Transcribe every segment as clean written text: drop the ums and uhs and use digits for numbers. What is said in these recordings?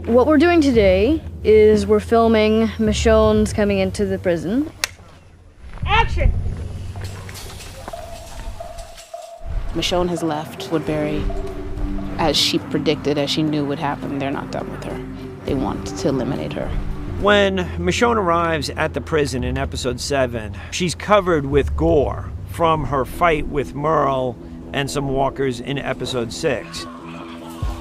What we're doing today is we're filming Michonne's coming into the prison. Action! Michonne has left Woodbury as she predicted, as she knew would happen. They're not done with her. They want to eliminate her. When Michonne arrives at the prison in episode 7, she's covered with gore from her fight with Merle and some walkers in episode 6.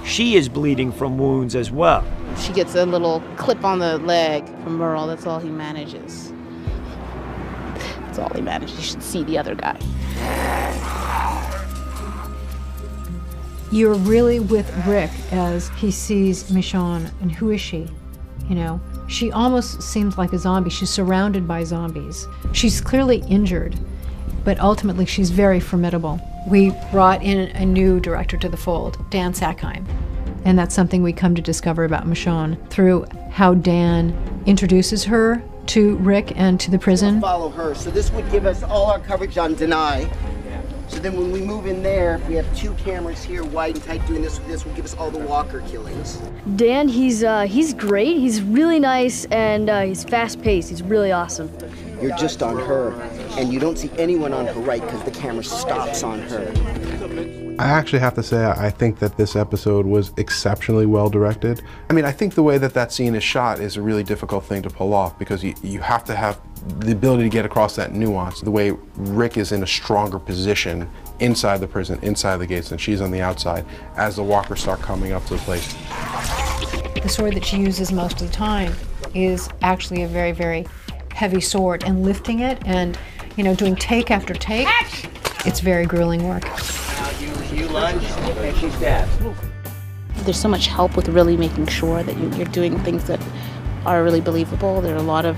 She is bleeding from wounds as well. She gets a little clip on the leg from Merle. That's all he manages. That's all he manages. You should see the other guy. You're really with Rick as he sees Michonne, and who is she? You know, she almost seems like a zombie. She's surrounded by zombies. She's clearly injured, but ultimately she's very formidable. We brought in a new director to the fold, Dan Sackheim, and that's something we come to discover about Michonne through how Dan introduces her to Rick and to the prison. Follow her, so this would give us all our coverage on Deny. So then when we move in there, we have 2 cameras here, wide and tight, doing this will give us all the walker killings. Dan, he's great. He's really nice, and he's fast-paced. He's really awesome. You're just on her, and you don't see anyone on her right because the camera stops on her. I actually have to say I think that this episode was exceptionally well directed. I mean, I think the way that that scene is shot is a really difficult thing to pull off because you have to have the ability to get across that nuance. The way Rick is in a stronger position inside the prison, inside the gates, than she's on the outside as the walkers start coming up to the place. The sword that she uses most of the time is actually a very, very heavy sword, and lifting it and, you know, doing take after take, it's very grueling work. You lunge, and she stabs. There's so much help with really making sure that you're doing things that are really believable. There are a lot of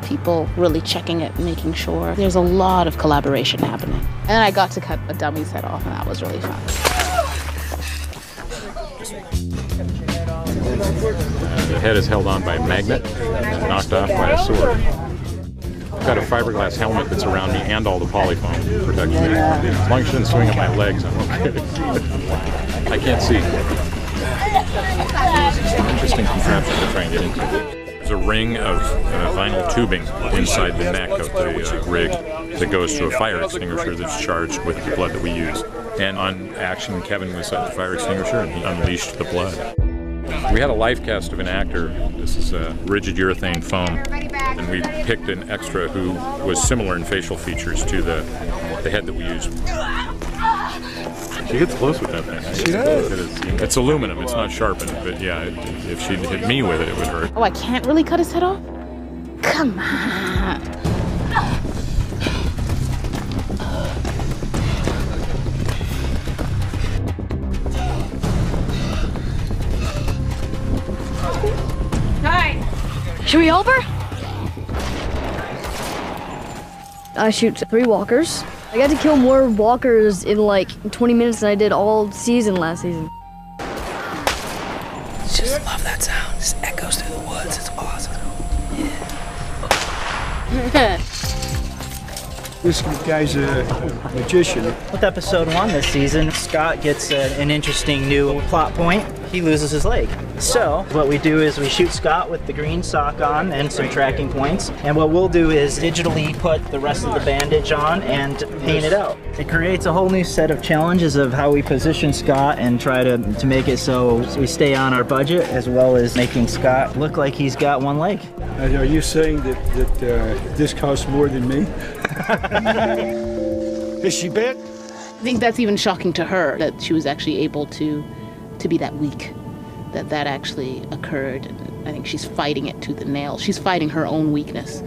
people really checking it and making sure. There's a lot of collaboration happening. And I got to cut a dummy's head off, and that was really fun. The head is held on by a magnet and knocked off by a sword. I've got a fiberglass helmet that's around me and all the polyfoam protects me. As long as she doesn't swing at my legs, I'm okay. I can't see. It's an interesting contraption to try and get into. There's a ring of vinyl tubing inside the neck of the rig that goes to a fire extinguisher that's charged with the blood that we use. And on action, Kevin was at the fire extinguisher and he unleashed the blood. We had a live cast of an actor. This is a rigid urethane foam, and we picked an extra who was similar in facial features to the head that we used. She gets close with that thing. She does. It's aluminum. It's not sharpened, but yeah, if she'd hit me with it, it would hurt. Oh, I can't really cut his head off? Come on. Should we help her? I shoot 3 walkers. I got to kill more walkers in like 20 minutes than I did all season last season. Just love that sound. It just echoes through the woods. It's awesome. Yeah. This guy's a magician. With episode 1 this season, Scott gets an interesting new plot point. He loses his leg. So what we do is we shoot Scott with the green sock on and some tracking points. And what we'll do is digitally put the rest of the bandage on and paint it out. It creates a whole new set of challenges of how we position Scott and try to make it so we stay on our budget, as well as making Scott look like he's got 1 leg. Are you saying that this costs more than me? Is she bit? I think that's even shocking to her, that she was actually able to be that weak, that actually occurred. I think she's fighting it tooth and nail. She's fighting her own weakness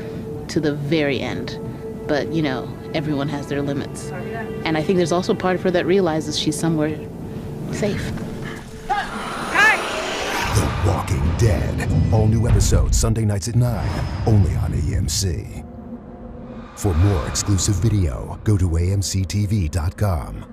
to the very end. But, you know, everyone has their limits. And I think there's also part of her that realizes she's somewhere safe. The Walking Dead. All new episodes Sunday nights at 9, only on AMC. For more exclusive video, go to amctv.com.